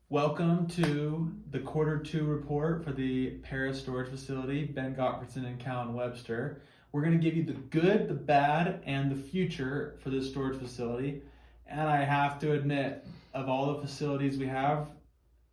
Welcome to the Q2 report for the Paris storage facility, Ben Gottfredson and Callan Webster. We're going to give you the good, the bad, and the future for this storage facility. And I have to admit, of all the facilities we have,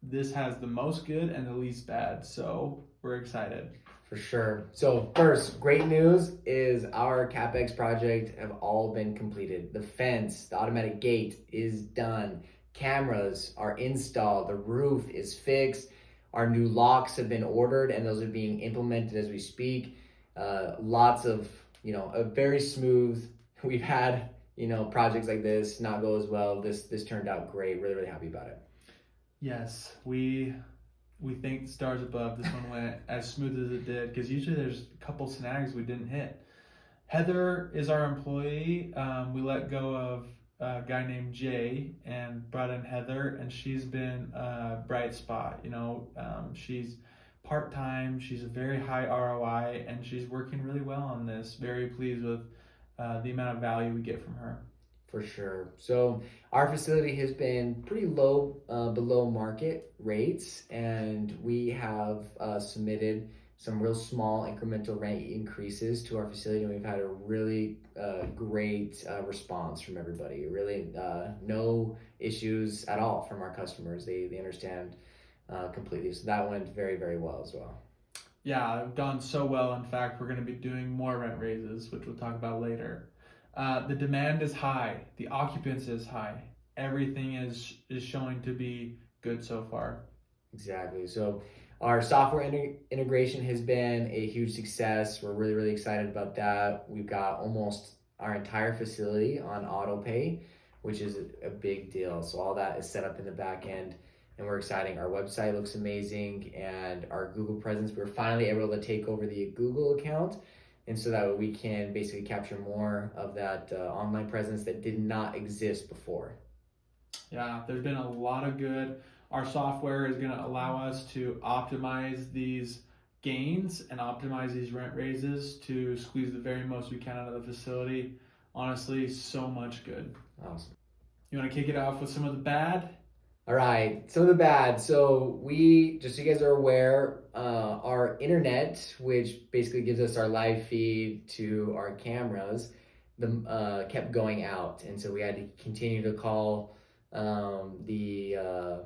this has the most good and the least bad. So we're excited. For sure. So first, great news is our CapEx project have all been completed. The fence, the automatic gate is done. Cameras are installed. The roof is fixed. Our new locks have been ordered and those are being implemented as we speak. Lots of, a very smooth, we've had, projects like this not go as well. This turned out great. Really, really happy about it. Yes, we thank the stars above this one went as smooth as it did, because usually there's a couple snags we didn't hit. Heather is our employee. We let go of a guy named Jay and brought in Heather, and she's been a bright spot. She's part-time, she's a very high ROI, and she's working really well on this. Very pleased with the amount of value we get from her. For sure. So our facility has been pretty low, below market rates, and we have submitted some real small incremental rent increases to our facility, and we've had a really great response from everybody. Really, no issues at all from our customers. They understand completely. So that went very, very well as well. Yeah, it's gone so well. In fact, we're going to be doing more rent raises, which we'll talk about later. The demand is high, the occupancy is high. Everything is showing to be good so far. Exactly. So our software integration has been a huge success. We're really, really excited about that. We've got almost our entire facility on auto pay, which is a big deal. So all that is set up in the back end, and we're excited. Our website looks amazing, and our Google presence, we're finally able to take over the Google account. And so that we can basically capture more of that online presence that did not exist before. Yeah, there's been a lot of good. Our software is going to allow us to optimize these gains and optimize these rent raises to squeeze the very most we can out of the facility. Honestly, so much good. Awesome. You want to kick it off with some of the bad? All right, some of the bad. So we, just so you guys are aware, our internet, which basically gives us our live feed to our cameras, kept going out. And so we had to continue to call the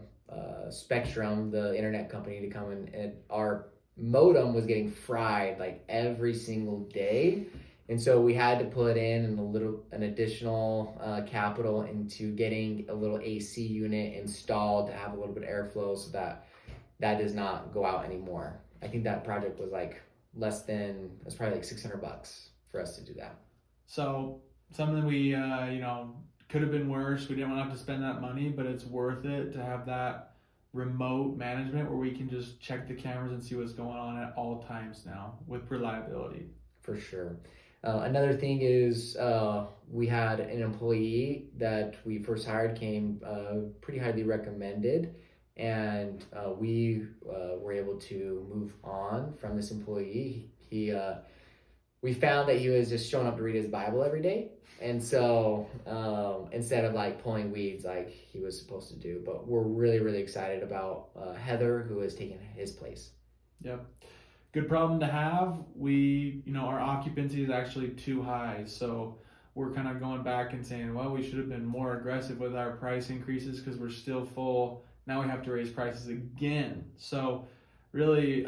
Spectrum, the internet company, to come in. And our modem was getting fried like every single day. And so we had to put in an additional capital into getting a little AC unit installed to have a little bit of airflow so that does not go out anymore. I think that project was like it's probably like $600 for us to do that. So something we, could have been worse. We didn't want to have to spend that money, but it's worth it to have that remote management where we can just check the cameras and see what's going on at all times now with reliability. For sure. Another thing is we had an employee that we first hired, came pretty highly recommended, and we were able to move on from this employee. We found that he was just showing up to read his Bible every day, and so instead of like pulling weeds like he was supposed to do. But we're really, really excited about Heather, who has taken his place. Yep. Good problem to have. Our occupancy is actually too high. So we're kind of going back and saying, well, we should have been more aggressive with our price increases because we're still full. Now we have to raise prices again. So really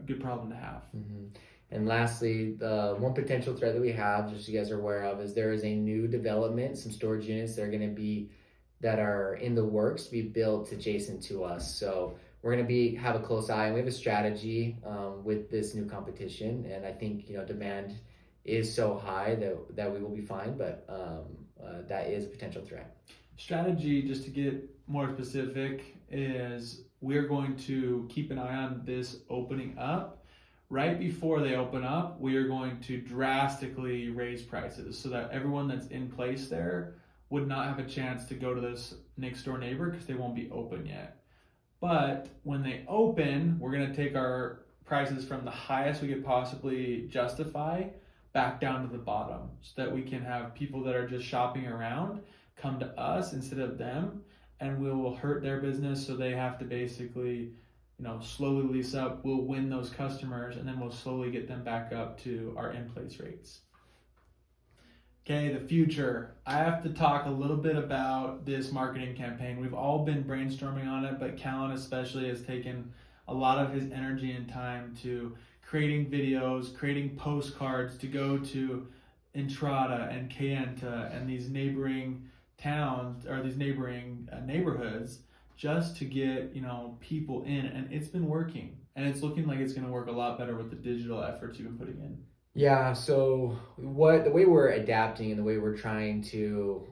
good problem to have. Mm-hmm. And lastly, the one potential threat that we have, just so you guys are aware of, is there is a new development, some storage units that are in the works to be built adjacent to us. So we're going to have a close eye, and we have a strategy with this new competition. And I think, demand is so high that we will be fine, but that is a potential threat. Strategy, just to get more specific, is we're going to keep an eye on this opening up. Right before they open up, we are going to drastically raise prices so that everyone that's in place there would not have a chance to go to this next door neighbor because they won't be open yet. But when they open, we're going to take our prices from the highest we could possibly justify back down to the bottom so that we can have people that are just shopping around come to us instead of them. and we will hurt their business, so they have to basically, slowly lease up. We'll win those customers, and then we'll slowly get them back up to our in-place rates. Okay, the future. I have to talk a little bit about this marketing campaign. We've all been brainstorming on it, but Callan especially has taken a lot of his energy and time to creating videos, creating postcards to go to Entrada and Kayenta and these neighboring towns, or these neighboring neighborhoods, just to get people in, and it's been working, and it's looking like it's going to work a lot better with the digital efforts you've been putting in. Yeah, so the way we're adapting and the way we're trying to,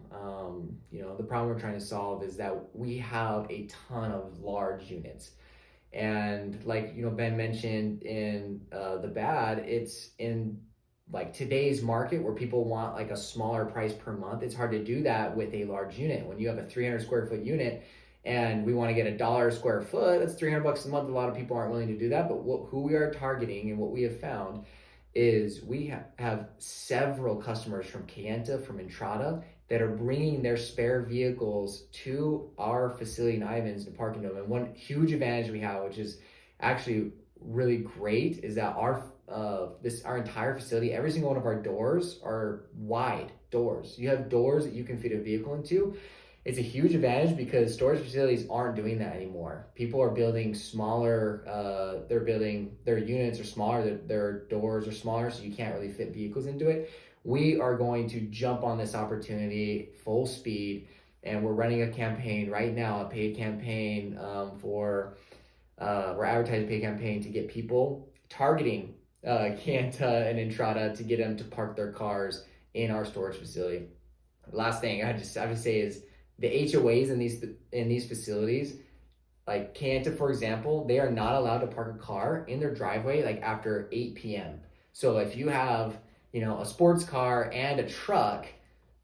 the problem we're trying to solve is that we have a ton of large units. And like, Ben mentioned in the bad, it's in like today's market where people want like a smaller price per month. It's hard to do that with a large unit. When you have a 300 square foot unit and we want to get $1 a square foot, that's $300 a month. A lot of people aren't willing to do that, but who we are targeting and what we have found is we have several customers from Kayenta, from Entrada, that are bringing their spare vehicles to our facility in Ivins to park in them. And one huge advantage we have, which is actually really great, is that our entire facility, every single one of our doors are wide doors. You have doors that you can fit a vehicle into. It's a huge advantage because storage facilities aren't doing that anymore. People are building smaller, their units are smaller, their doors are smaller, so you can't really fit vehicles into it. We are going to jump on this opportunity full speed, and we're running a campaign right now, a paid campaign we're advertising a paid campaign to get people targeting Kayenta and Entrada to get them to park their cars in our storage facility. Last thing I have to say is the HOAs in these facilities, like Kayenta, for example, they are not allowed to park a car in their driveway like after 8 p.m. So if you have, a sports car and a truck,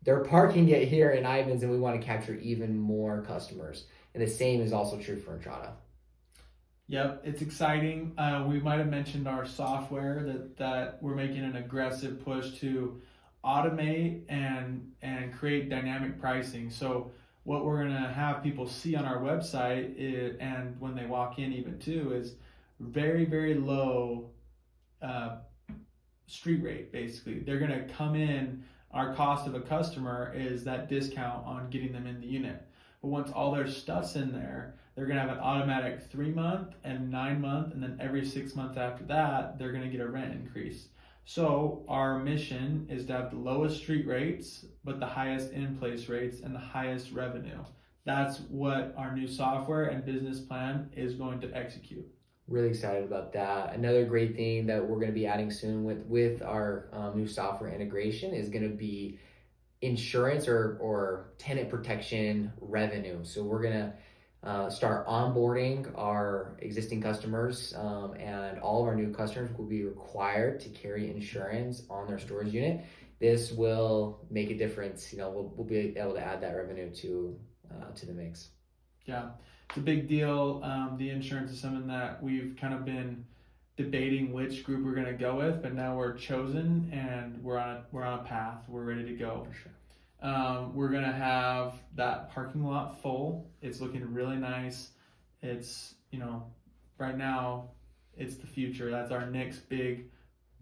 they're parking it here in Ivins, and we want to capture even more customers. And the same is also true for Entrada. Yep, it's exciting. We might have mentioned our software that we're making an aggressive push to automate and create dynamic pricing. So what we're going to have people see on our website and when they walk in even too is very, very low street rate. Basically, they're going to come in. Our cost of a customer is that discount on getting them in the unit. But once all their stuff's in there, they're going to have an automatic 3-month and 9-month, and then every 6 months after that, they're going to get a rent increase. So our mission is to have the lowest street rates, but the highest in-place rates and the highest revenue. That's what our new software and business plan is going to execute. Really excited about that. Another great thing that we're going to be adding soon with our new software integration is going to be insurance or tenant protection revenue. So we're going to start onboarding our existing customers, and all of our new customers will be required to carry insurance on their storage unit. This will make a difference. We'll be able to add that revenue to the mix. Yeah, it's a big deal. The insurance is something that we've kind of been debating which group we're going to go with, but now we're chosen and we're on a path. We're ready to go. For sure. We're going to have that parking lot full. It's looking really nice. It's, right now it's the future. That's our next big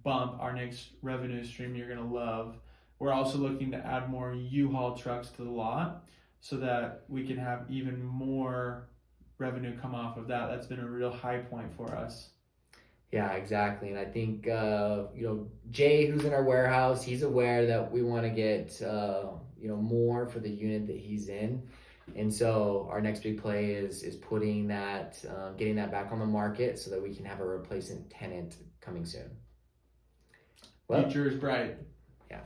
bump, our next revenue stream you're going to love. We're also looking to add more U-Haul trucks to the lot so that we can have even more revenue come off of that. That's been a real high point for us. Yeah, exactly. And I think, Jay, who's in our warehouse, he's aware that we want to get, more for the unit that he's in. And so our next big play is putting that, getting that back on the market so that we can have a replacement tenant coming soon. Future is bright. Yeah.